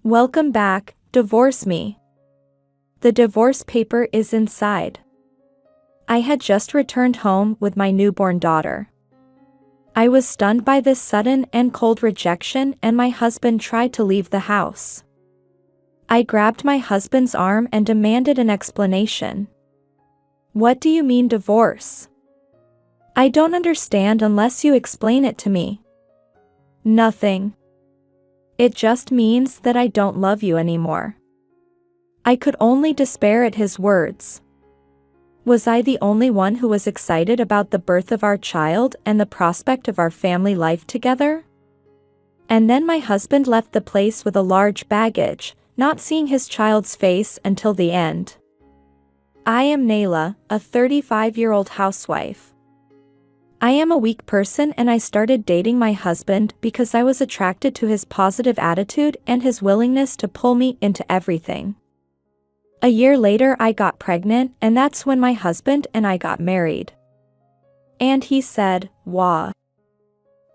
Welcome back, divorce me. The divorce paper is inside. I had just returned home with my newborn daughter. I was stunned by this sudden and cold rejection, and my husband tried to leave the house. I grabbed my husband's arm and demanded an explanation. What do you mean divorce? I don't understand unless you explain it to me. Nothing. It just means that I don't love you anymore. I could only despair at his words. Was I the only one who was excited about the birth of our child and the prospect of our family life together? And then my husband left the place with a large baggage, not seeing his child's face until the end. I am Nayla, a 35-year-old housewife. I am a weak person, and I started dating my husband because I was attracted to his positive attitude and his willingness to pull me into everything. A year later I got pregnant, and that's when my husband and I got married. And he said, "Wah.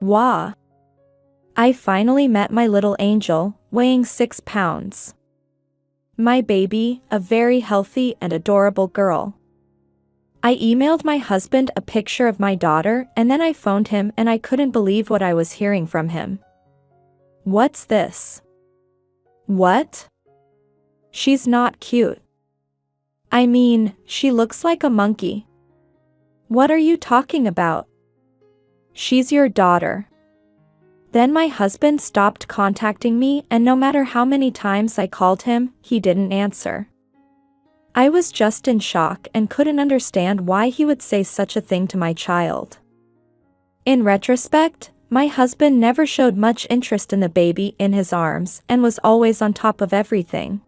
Wah." I finally met my little angel, weighing 6 pounds. My baby, a very healthy and adorable girl. I emailed my husband a picture of my daughter, and then I phoned him, and I couldn't believe what I was hearing from him. What's this? What? She's not cute. I mean, she looks like a monkey. What are you talking about? She's your daughter. Then my husband stopped contacting me, and no matter how many times I called him, he didn't answer. I was just in shock and couldn't understand why he would say such a thing to my child. In retrospect, my husband never showed much interest in the baby in his arms and was always on top of everything.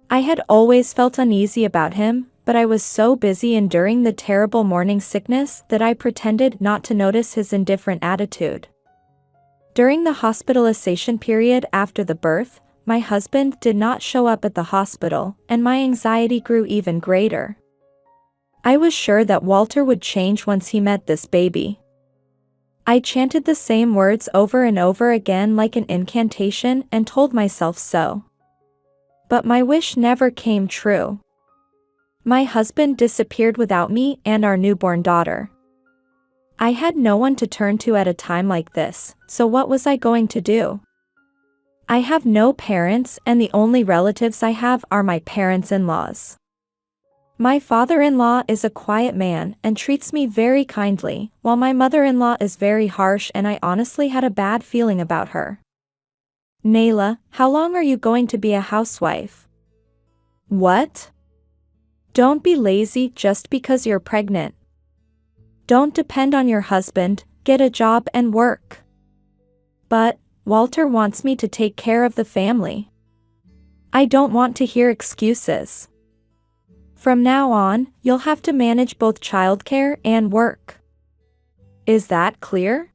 I had always felt uneasy about him, but I was so busy enduring the terrible morning sickness that I pretended not to notice his indifferent attitude. During the hospitalization period after the birth, my husband did not show up at the hospital, and my anxiety grew even greater. I was sure that Walter would change once he met this baby. I chanted the same words over and over again like an incantation and told myself so. But my wish never came true. My husband disappeared without me and our newborn daughter. I had no one to turn to at a time like this, so what was I going to do? I have no parents, and the only relatives I have are my parents-in-laws. My father-in-law is a quiet man and treats me very kindly, while my mother-in-law is very harsh, and I honestly had a bad feeling about her. Nayla, how long are you going to be a housewife? What? Don't be lazy just because you're pregnant. Don't depend on your husband, get a job and work. But Walter wants me to take care of the family. I don't want to hear excuses. From now on, you'll have to manage both childcare and work. Is that clear?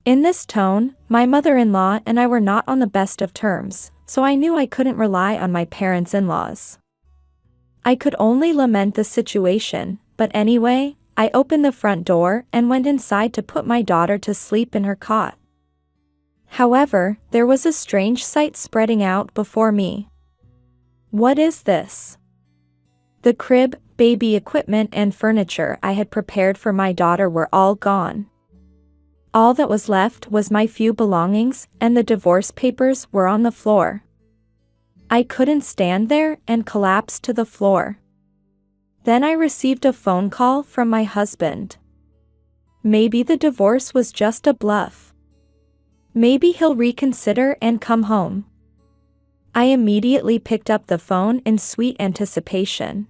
In this tone, my mother-in-law and I were not on the best of terms, so I knew I couldn't rely on my parents-in-laws. I could only lament the situation, but anyway, I opened the front door and went inside to put my daughter to sleep in her cot. However, there was a strange sight spreading out before me. What is this? The crib, baby equipment, and furniture I had prepared for my daughter were all gone. All that was left was my few belongings, and the divorce papers were on the floor. I couldn't stand there and collapsed to the floor. Then I received a phone call from my husband. Maybe the divorce was just a bluff. Maybe he'll reconsider and come home. I immediately picked up the phone in sweet anticipation.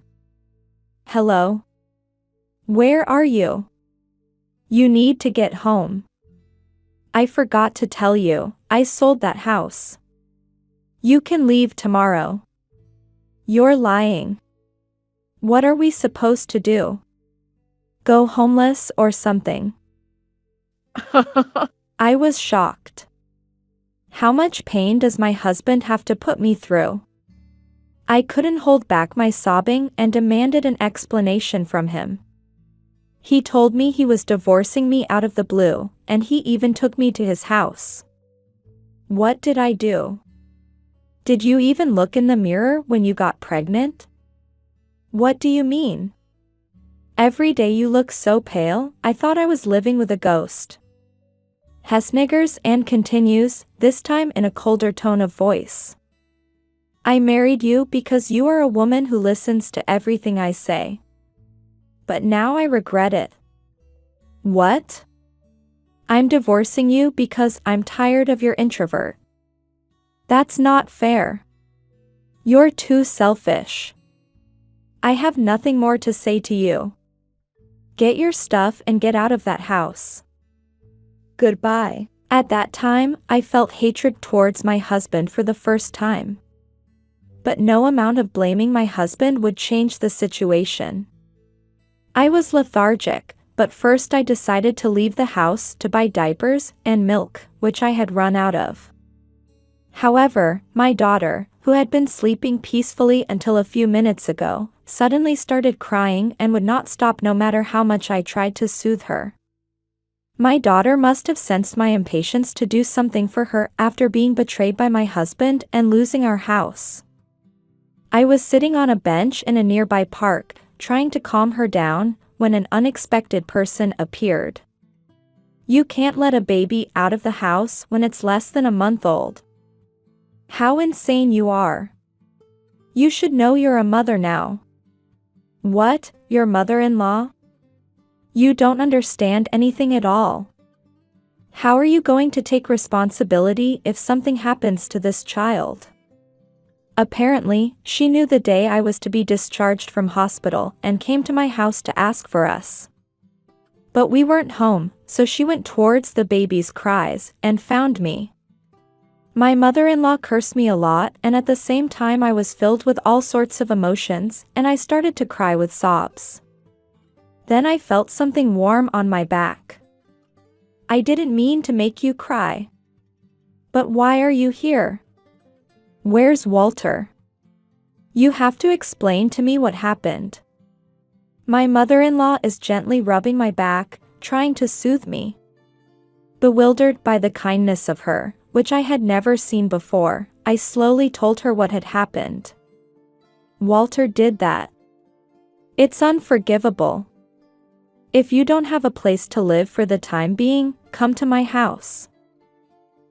Hello? Where are you? You need to get home. I forgot to tell you, I sold that house. You can leave tomorrow. You're lying. What are we supposed to do? Go homeless or something? I was shocked. How much pain does my husband have to put me through? I couldn't hold back my sobbing and demanded an explanation from him. He told me he was divorcing me out of the blue, and he even took me to his house. What did I do? Did you even look in the mirror when you got pregnant? What do you mean? Every day you look so pale, I thought I was living with a ghost. Hesniggers and continues, this time in a colder tone of voice. I married you because you are a woman who listens to everything I say. But now I regret it. What? I'm divorcing you because I'm tired of your introvert. That's not fair. You're too selfish. I have nothing more to say to you. Get your stuff and get out of that house. Goodbye. At that time, I felt hatred towards my husband for the first time. But no amount of blaming my husband would change the situation. I was lethargic, but first I decided to leave the house to buy diapers and milk, which I had run out of. However, my daughter, who had been sleeping peacefully until a few minutes ago, suddenly started crying and would not stop no matter how much I tried to soothe her. My daughter must have sensed my impatience to do something for her after being betrayed by my husband and losing our house. I was sitting on a bench in a nearby park, trying to calm her down, when an unexpected person appeared. You can't let a baby out of the house when it's less than a month old. How insane you are. You should know you're a mother now. What, your mother-in-law? You don't understand anything at all. How are you going to take responsibility if something happens to this child? Apparently, she knew the day I was to be discharged from hospital and came to my house to ask for us. But we weren't home, so she went towards the baby's cries and found me. My mother-in-law cursed me a lot, and at the same time I was filled with all sorts of emotions, and I started to cry with sobs. Then I felt something warm on my back. I didn't mean to make you cry. But why are you here? Where's Walter? You have to explain to me what happened. My mother-in-law is gently rubbing my back, trying to soothe me. Bewildered by the kindness of her, which I had never seen before, I slowly told her what had happened. Walter did that. It's unforgivable. If you don't have a place to live for the time being, come to my house.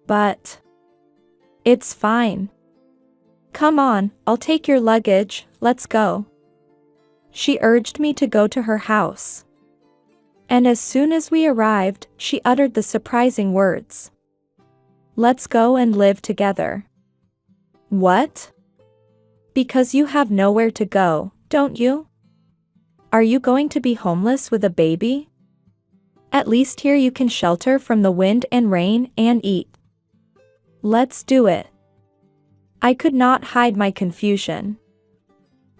But it's fine. Come on, I'll take your luggage, let's go. She urged me to go to her house. And as soon as we arrived, she uttered the surprising words. Let's go and live together. What? Because you have nowhere to go, don't you? Are you going to be homeless with a baby? At least here you can shelter from the wind and rain and eat. Let's do it. I could not hide my confusion.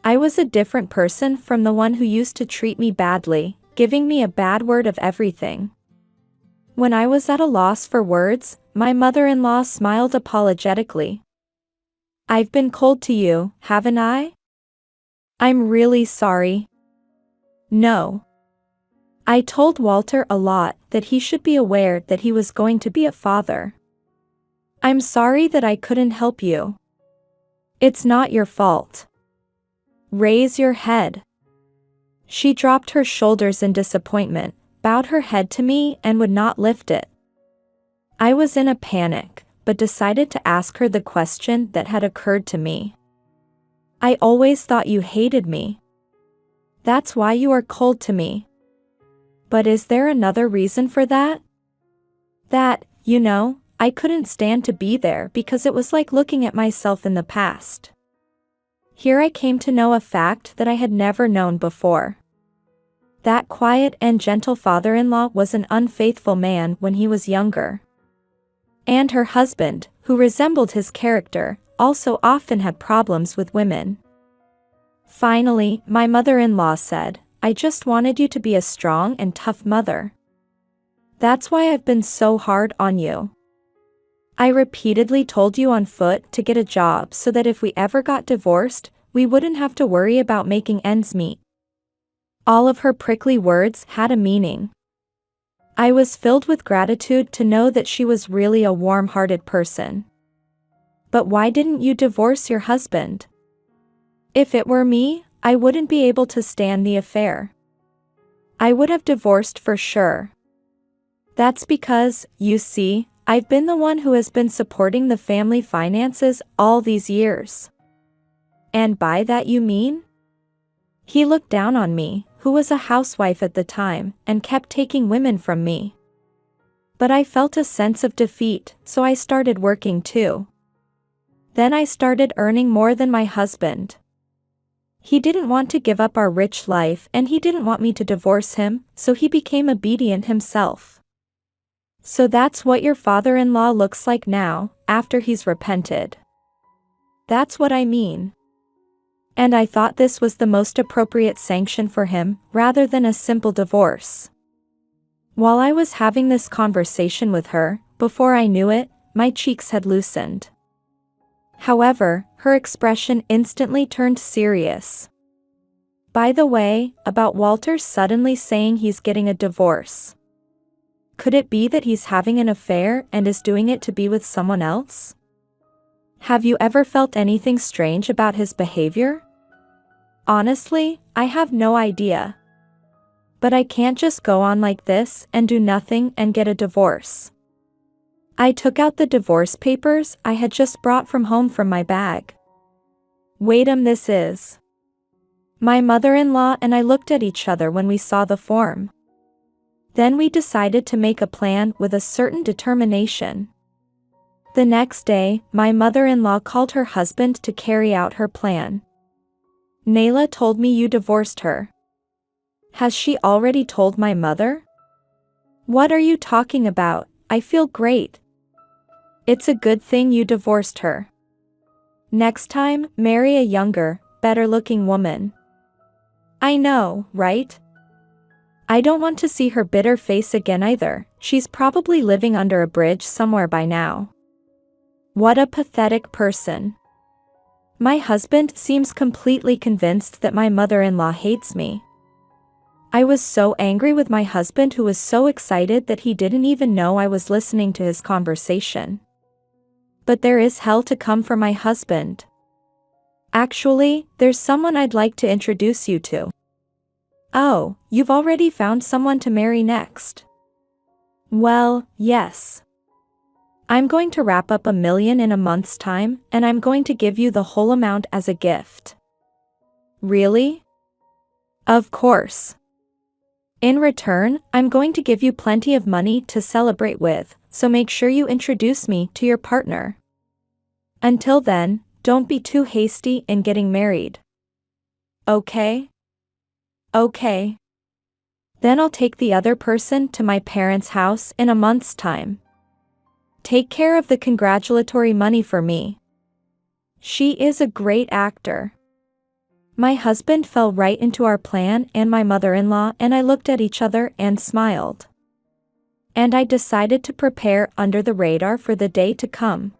I was a different person from the one who used to treat me badly, giving me a bad word of everything. When I was at a loss for words, my mother-in-law smiled apologetically. I've been cold to you, haven't I? I'm really sorry. No. I told Walter a lot that he should be aware that he was going to be a father. I'm sorry that I couldn't help you. It's not your fault. Raise your head. She dropped her shoulders in disappointment, bowed her head to me and would not lift it. I was in a panic, but decided to ask her the question that had occurred to me. I always thought you hated me. That's why you are cold to me. But is there another reason for that? That, you know, I couldn't stand to be there because it was like looking at myself in the past. Here I came to know a fact that I had never known before. That quiet and gentle father-in-law was an unfaithful man when he was younger. And her husband, who resembled his character, also often had problems with women. Finally, my mother-in-law said, I just wanted you to be a strong and tough mother. That's why I've been so hard on you. I repeatedly told you on foot to get a job so that if we ever got divorced, we wouldn't have to worry about making ends meet. All of her prickly words had a meaning. I was filled with gratitude to know that she was really a warm-hearted person. But why didn't you divorce your husband? If it were me, I wouldn't be able to stand the affair. I would have divorced for sure. That's because, you see, I've been the one who has been supporting the family finances all these years. And by that you mean? He looked down on me, who was a housewife at the time, and kept taking women from me. But I felt a sense of defeat, so I started working too. Then I started earning more than my husband. He didn't want to give up our rich life and he didn't want me to divorce him, so he became obedient himself. So that's what your father-in-law looks like now, after he's repented. That's what I mean. And I thought this was the most appropriate sanction for him, rather than a simple divorce. While I was having this conversation with her, before I knew it, my cheeks had loosened. However, her expression instantly turned serious. By the way, about Walter suddenly saying he's getting a divorce. Could it be that he's having an affair and is doing it to be with someone else? Have you ever felt anything strange about his behavior? Honestly, I have no idea. But I can't just go on like this and do nothing and get a divorce. I took out the divorce papers I had just brought from home from my bag. Wait, this is. My mother-in-law and I looked at each other when we saw the form. Then we decided to make a plan with a certain determination. The next day, my mother-in-law called her husband to carry out her plan. Nayla told me you divorced her. Has she already told my mother? What are you talking about? I feel great. It's a good thing you divorced her. Next time, marry a younger, better-looking woman. I know, right? I don't want to see her bitter face again either. She's probably living under a bridge somewhere by now. What a pathetic person. My husband seems completely convinced that my mother-in-law hates me. I was so angry with my husband, who was so excited that he didn't even know I was listening to his conversation. But there is hell to come for my husband. Actually, there's someone I'd like to introduce you to. Oh, you've already found someone to marry next? Well, yes. I'm going to wrap up $1 million in a month's time, and I'm going to give you the whole amount as a gift. Really? Of course. In return, I'm going to give you plenty of money to celebrate with, so make sure you introduce me to your partner. Until then, don't be too hasty in getting married. Okay? Okay. Then I'll take the other person to my parents' house in a month's time. Take care of the congratulatory money for me. She is a great actor. My husband fell right into our plan, and my mother-in-law and I looked at each other and smiled. And I decided to prepare under the radar for the day to come.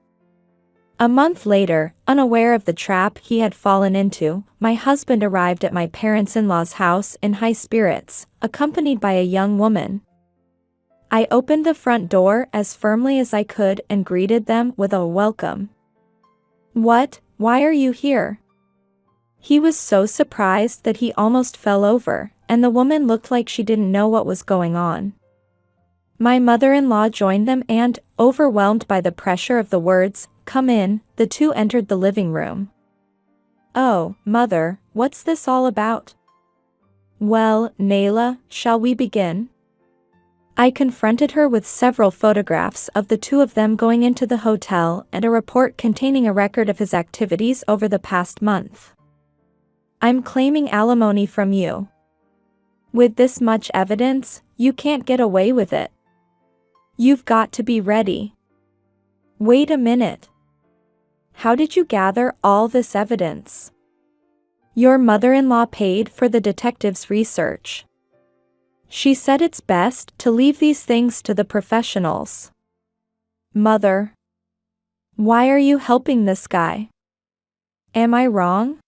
A month later, unaware of the trap he had fallen into, my husband arrived at my parents-in-law's house in high spirits, accompanied by a young woman. I opened the front door as firmly as I could and greeted them with a welcome. What? Why are you here? He was so surprised that he almost fell over, and the woman looked like she didn't know what was going on. My mother-in-law joined them and, overwhelmed by the pressure of the words, "Come in," the two entered the living room. Oh, Mother, what's this all about? Well, Nayla, shall we begin? I confronted her with several photographs of the two of them going into the hotel and a report containing a record of his activities over the past month. I'm claiming alimony from you. With this much evidence, you can't get away with it. You've got to be ready. Wait a minute. How did you gather all this evidence? Your mother-in-law paid for the detective's research. She said it's best to leave these things to the professionals. Mother. Why are you helping this guy? Am I wrong?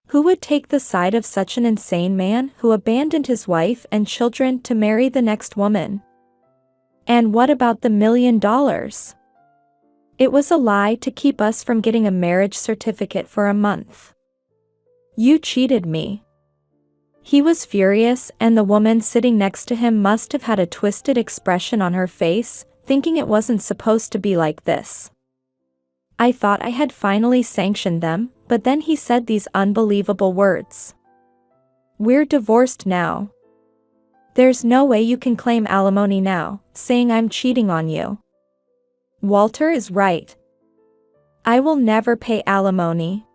Who would take the side of such an insane man who abandoned his wife and children to marry the next woman? And what about the $1 million? It was a lie to keep us from getting a marriage certificate for a month. You cheated me. He was furious, and the woman sitting next to him must have had a twisted expression on her face, thinking it wasn't supposed to be like this. I thought I had finally sanctioned them, but then he said these unbelievable words. We're divorced now. There's no way you can claim alimony now, saying I'm cheating on you. Walter is right. I will never pay alimony.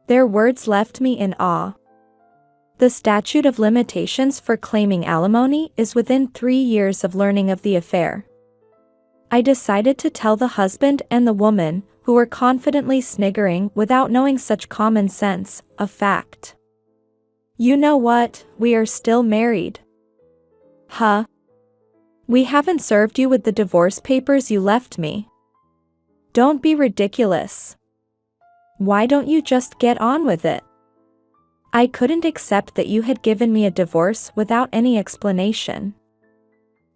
Their words left me in awe. The statute of limitations for claiming alimony is within 3 years of learning of the affair. I decided to tell the husband and the woman, who were confidently sniggering without knowing such common sense, a fact. You know what, we are still married. Huh? We haven't served you with the divorce papers you left me. Don't be ridiculous. Why don't you just get on with it? I couldn't accept that you had given me a divorce without any explanation.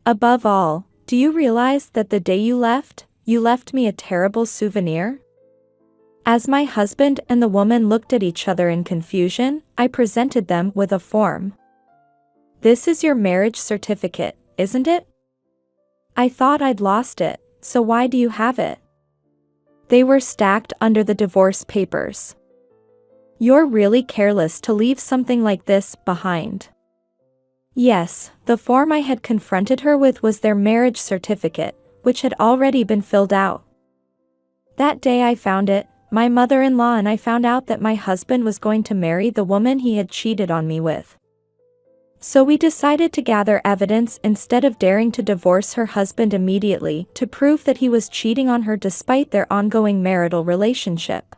Above all, do you realize that the day you left me a terrible souvenir? As my husband and the woman looked at each other in confusion, I presented them with a form. This is your marriage certificate, isn't it? I thought I'd lost it, so why do you have it? They were stacked under the divorce papers. You're really careless to leave something like this behind. Yes, the form I had confronted her with was their marriage certificate, which had already been filled out. That day I found it, my mother-in-law and I found out that my husband was going to marry the woman he had cheated on me with. So we decided to gather evidence instead of daring to divorce her husband immediately to prove that he was cheating on her despite their ongoing marital relationship.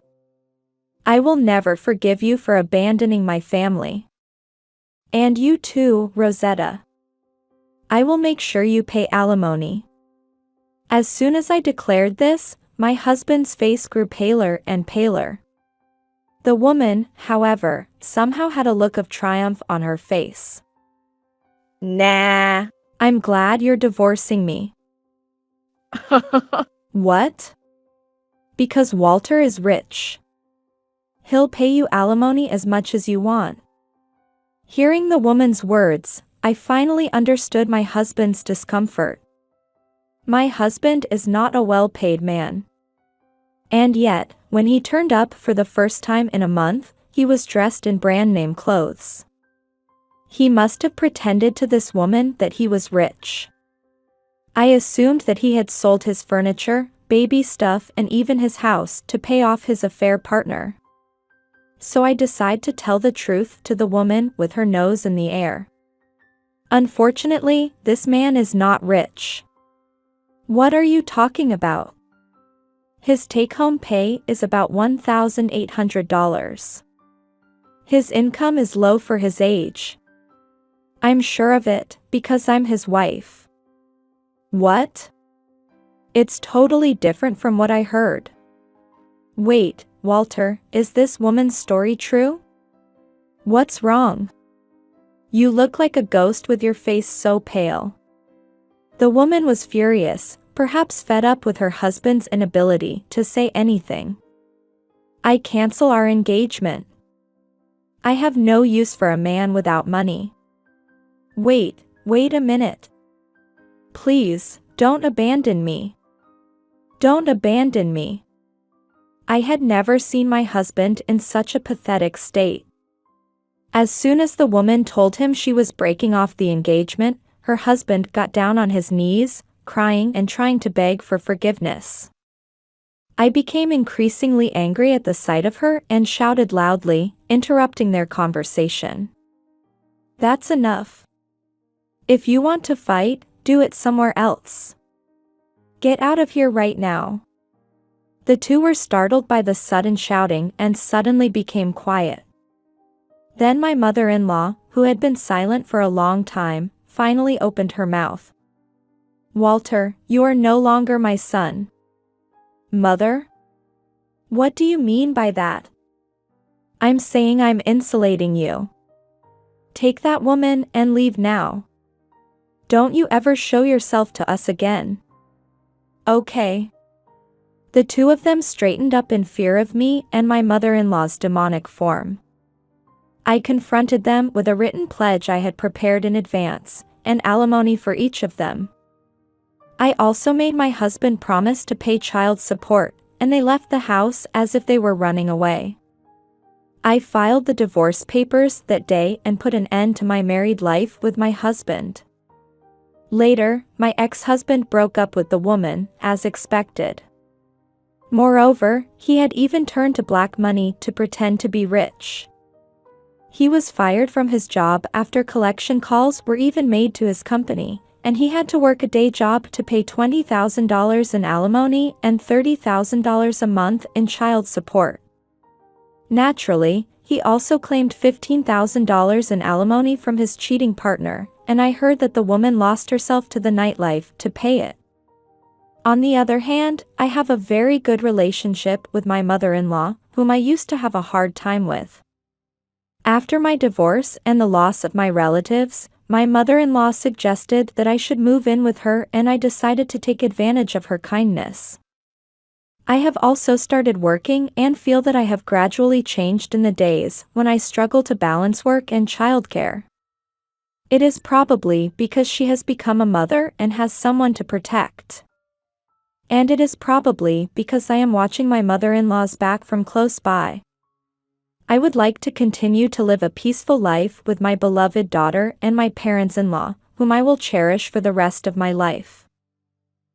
I will never forgive you for abandoning my family. And you too, Rosetta. I will make sure you pay alimony. As soon as I declared this, my husband's face grew paler and paler. The woman, however, somehow had a look of triumph on her face. Nah. I'm glad you're divorcing me. What? Because Walter is rich. He'll pay you alimony as much as you want. Hearing the woman's words, I finally understood my husband's discomfort. My husband is not a well-paid man. And yet, when he turned up for the first time in a month, he was dressed in brand-name clothes. He must have pretended to this woman that he was rich. I assumed that he had sold his furniture, baby stuff and even his house to pay off his affair partner. So I decided to tell the truth to the woman with her nose in the air. Unfortunately, this man is not rich. What are you talking about? His take-home pay is about $1,800. His income is low for his age. I'm sure of it, because I'm his wife. What? It's totally different from what I heard. Wait, Walter, is this woman's story true? What's wrong? You look like a ghost with your face so pale. The woman was furious, perhaps fed up with her husband's inability to say anything. I cancel our engagement. I have no use for a man without money. Wait a minute. Please, don't abandon me. Don't abandon me. I had never seen my husband in such a pathetic state. As soon as the woman told him she was breaking off the engagement, her husband got down on his knees, crying and trying to beg for forgiveness. I became increasingly angry at the sight of her and shouted loudly, interrupting their conversation. That's enough. If you want to fight, do it somewhere else. Get out of here right now. The two were startled by the sudden shouting and suddenly became quiet. Then my mother-in-law, who had been silent for a long time, finally opened her mouth. Walter, you are no longer my son. Mother? What do you mean by that? I'm saying I'm insulating you. Take that woman and leave now. Don't you ever show yourself to us again. Okay. The two of them straightened up in fear of me and my mother-in-law's demonic form. I confronted them with a written pledge I had prepared in advance, and alimony for each of them. I also made my husband promise to pay child support, and they left the house as if they were running away. I filed the divorce papers that day and put an end to my married life with my husband. Later, my ex-husband broke up with the woman, as expected. Moreover, he had even turned to black money to pretend to be rich. He was fired from his job after collection calls were even made to his company, and he had to work a day job to pay $20,000 in alimony and $30,000 a month in child support. Naturally, he also claimed $15,000 in alimony from his cheating partner, and I heard that the woman lost herself to the nightlife to pay it. On the other hand, I have a very good relationship with my mother-in-law, whom I used to have a hard time with. After my divorce and the loss of my relatives, my mother-in-law suggested that I should move in with her, and I decided to take advantage of her kindness. I have also started working and feel that I have gradually changed in the days when I struggle to balance work and childcare. It is probably because she has become a mother and has someone to protect. And it is probably because I am watching my mother-in-law's back from close by. I would like to continue to live a peaceful life with my beloved daughter and my parents-in-law, whom I will cherish for the rest of my life.